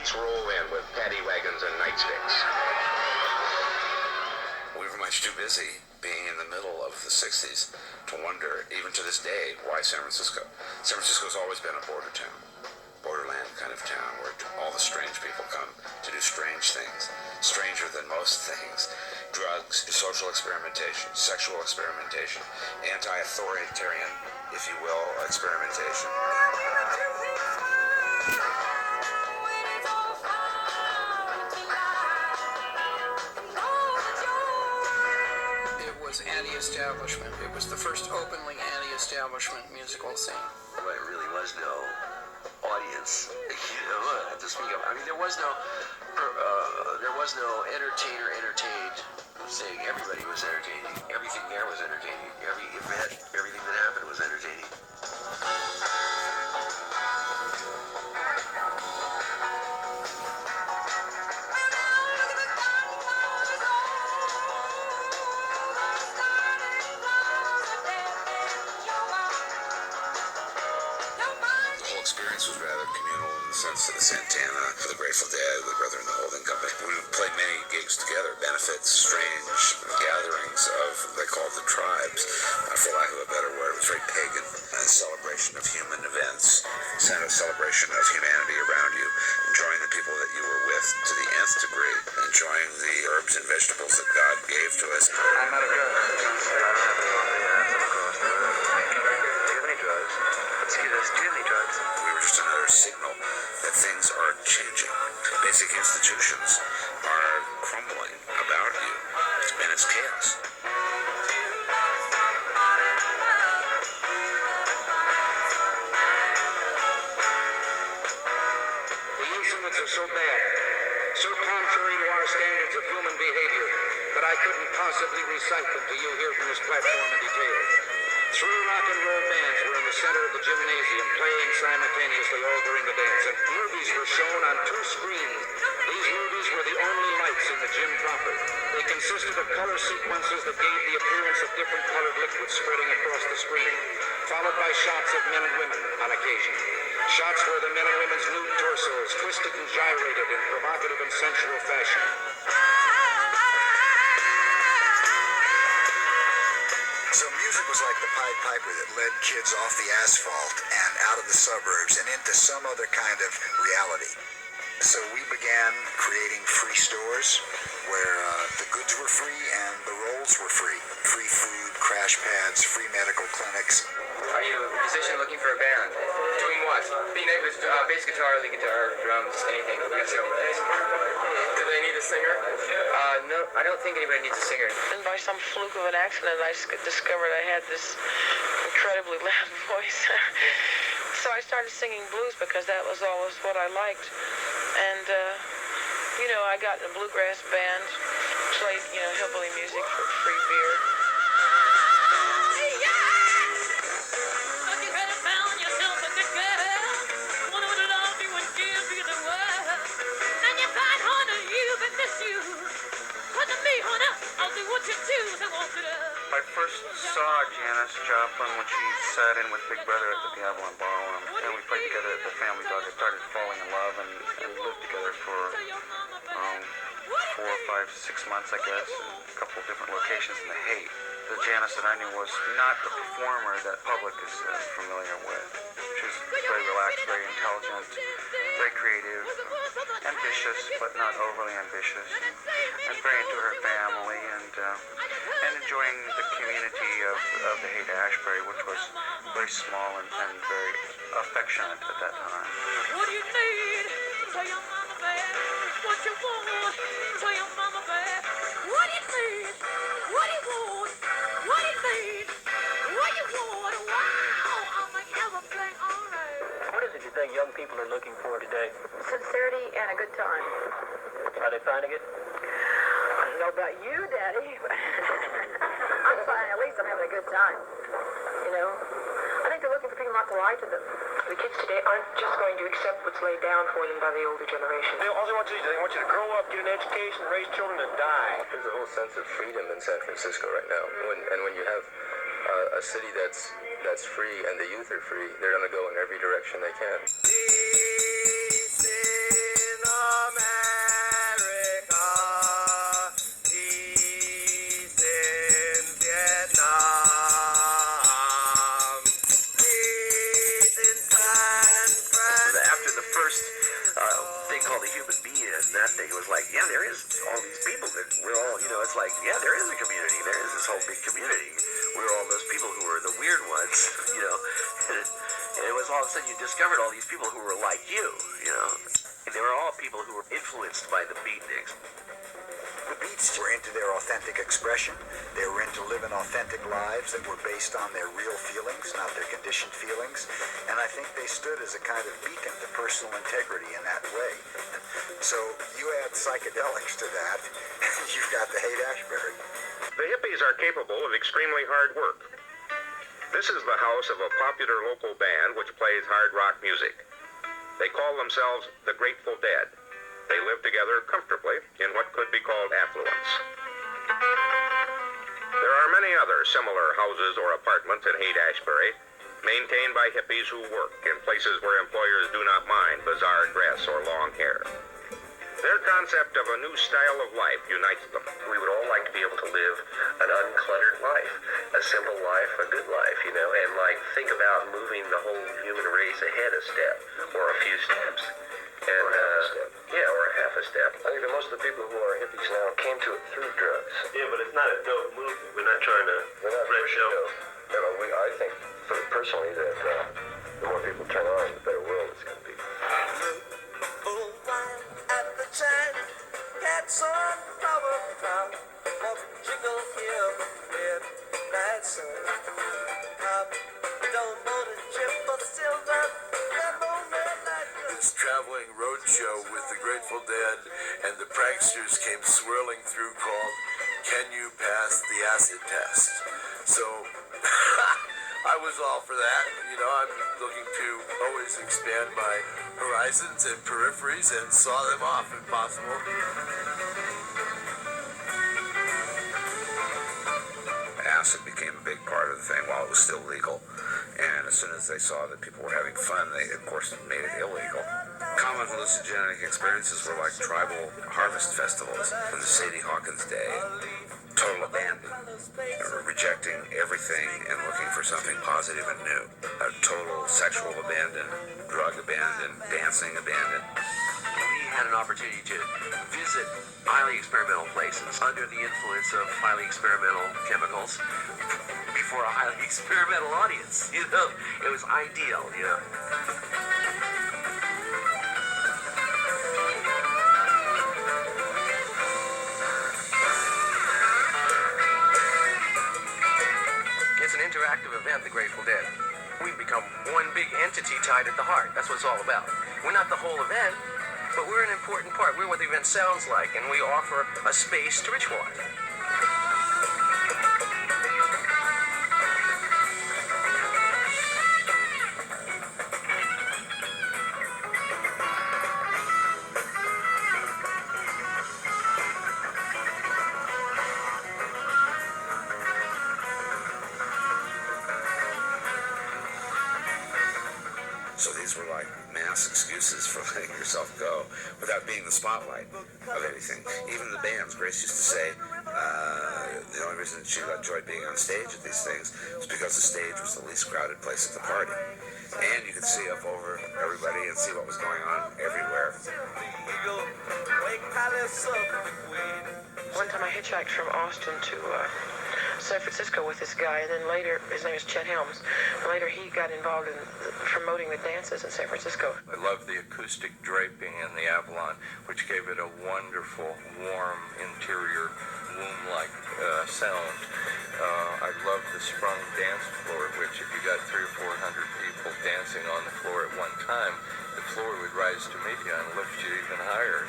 streets roll in with paddy wagons and nightsticks. We were much too busy being in the middle of the 60s to wonder, even to this day, why San Francisco. San Francisco's always been a border town, borderland kind of town where all the strange people come to do strange things, stranger than most things. Drugs, social experimentation, sexual experimentation, anti-authoritarian, if you will, experimentation. Anti-establishment. It was the first openly anti-establishment musical scene. Well, there really was no audience, to speak of. I mean, there was no entertainer entertained saying everybody was entertaining. Everything there was entertaining. Every event, everything that happened was entertaining. Experience was rather communal in the sense that Santana, for the Grateful Dead, the Brother in the Holding Company, we would play many gigs together, benefits, strange gatherings of, they called the tribes, for lack of a better word. It was very pagan, a celebration of human events, a celebration of humanity around you, enjoying the people that you were with to the nth degree, enjoying the herbs and vegetables that God gave to us. I'm not a drug. We were just another signal that things are changing. Basic institutions are crumbling about you, and it's chaos. The instruments are so bad, so contrary to our standards of human behavior, that I couldn't possibly recite them to you here from this platform in detail. 3 rock and roll bands were in the center of the gymnasium, playing simultaneously all during the dance, and movies were shown on 2 screens. These movies were the only lights in the gym proper. They consisted of color sequences that gave the appearance of different colored liquids spreading across the screen, followed by shots of men and women on occasion. Shots where the men and women's nude torsos twisted and gyrated in provocative and sensual fashion. So music was like the Pied Piper that led kids off the asphalt and out of the suburbs and into some other kind of reality. So we began creating free stores where the goods were free and the rolls were free. Free food, crash pads, free medical clinics. Are you a musician looking for a band? Doing what? Being able to bass guitar, lead guitar, drums, anything. Do they need a singer? No, I don't think anybody needs a singer. And by some fluke of an accident, I discovered I had this incredibly loud voice. So I started singing blues because that was always what I liked. And, I got in a bluegrass band, played, hillbilly music for free beer. I first saw Janis Joplin when she sat in with Big Brother at the Diablo and Ballroom, and we played together at the Family Dog. I started falling in love and lived together for 4, 5, 6 months, I guess, in a couple of different locations in the Haight. The Janis that I knew was not the performer that public is familiar with. She was very relaxed, very intelligent, very creative, ambitious, but not overly ambitious, and very into her family, and enjoying the community of the Haight-Ashbury, which was very small and very affectionate at that time. What do you need? Tell your mama, babe. What you want? Tell your mama, babe. What do you need? What do you want? What do you need? What do you want? Wow! I'll make everything all right. What is it you think young people are looking for today? Sincerity and a good time. Are they finding it? I don't know about you, Daddy. I'm fine. At least I'm having a good time. I think they're looking for people not to lie to them. The kids today aren't just going to accept what's laid down for them by the older generation. All they want you to do, they want you to grow up, get an education, raise children, and die. There's a whole sense of freedom in San Francisco right now. When you have a city that's free and the youth are free, they're going to go in every direction they can. the human being in that thing. It was like, yeah, there is all these people that we're all, it's like, yeah, there is a community. There is this whole big community. We're all those people who are the weird ones, and it was all of a sudden you discovered all these people who were like you. And they were all people who were influenced by the beatniks. The Beats were into their authentic expression. They were into living authentic lives that were based on their real feelings, not their conditioned feelings. And I think they stood as a kind of beacon to personal integrity in that way. So you add psychedelics to that, you've got the Haight-Ashbury. The hippies are capable of extremely hard work. This is the house of a popular local band which plays hard rock music. They call themselves the Grateful Dead. They live together comfortably in what could be called affluence. There are many other similar houses or apartments in Haight-Ashbury, maintained by hippies who work in places where employers do not mind bizarre dress or long hair. Their concept of a new style of life unites them. We would all like to be able to live an uncluttered life, a simple life, a good life, and think about moving the whole human race ahead a step or a few steps. And, or a half a step. I think that most of the people who are hippies now came to it through drugs. Yeah, but it's not a dope movement. We're not trying to spread dope. I think, personally, that the more people turn on, the better world it's going to be. At the time, cats on flower crown, jingle here, red, night sun. Don't know the chip of silver, This traveling roadshow with the Grateful Dead and the pranksters came swirling through called Can You Pass the Acid Test? So I was all for that. I'm looking to always expand my horizons and peripheries and saw them off if possible. Acid became a big part of the thing while it was still legal. And as soon as they saw that people were having fun, they, of course, made it illegal. Common hallucinogenic experiences were like tribal harvest festivals in the Sadie Hawkins day. Total abandon, rejecting everything and looking for something positive and new. Total sexual abandon, drug abandon, dancing abandon. We had an opportunity to visit highly experimental places under the influence of highly experimental chemicals for a highly experimental audience. It was ideal. It's an interactive event, the Grateful Dead. We've become one big entity tied at the heart. That's what it's all about. We're not the whole event, but we're an important part. We're what the event sounds like, and we offer a space to ritual it. So these were like mass excuses for letting yourself go without being the spotlight of anything. Even the bands, Grace used to say, the only reason she enjoyed being on stage at these things was because the stage was the least crowded place at the party. And you could see up over everybody and see what was going on everywhere. One time I hitchhiked from Austin to San Francisco with this guy, and then later, his name is Chet Helms, and later he got involved in promoting the dances in San Francisco. I love the acoustic draping in the Avalon, which gave it a wonderful, warm, interior, womb-like sound. I love the sprung dance floor, which if you got 300 or 400 people dancing on the floor at one time, the floor would rise to meet you and lift you even higher,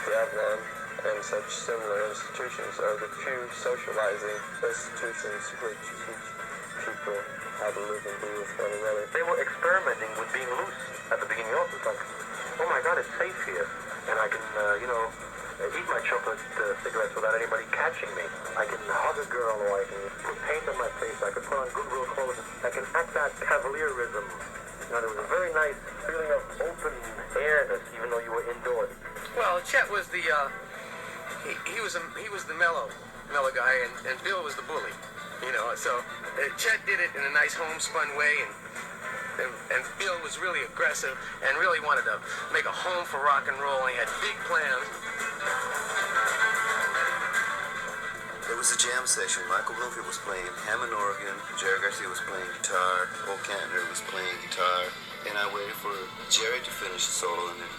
The Avalon and such similar institutions are the few socializing institutions which teach people how to live and be with one another. They were experimenting with being loose at the beginning also. It's like, oh my God, it's safe here. And I can, eat my chocolate cigarettes without anybody catching me. I can hug a girl, or I can put paint on my face. I can put on goodwill clothes. I can act out cavalierism. There was a very nice feeling of open airness, even though you were indoors. Well, Chet was the he was the mellow guy, and Bill was the bully. So Chet did it in a nice homespun way, and and Phil was really aggressive and really wanted to make a home for rock and roll, and he had big plans. It was a jam session. Michael Bloomfield was playing Hammond organ, Jerry Garcia was playing guitar, Paul Kantner was playing guitar, and I waited for Jerry to finish the solo, and then,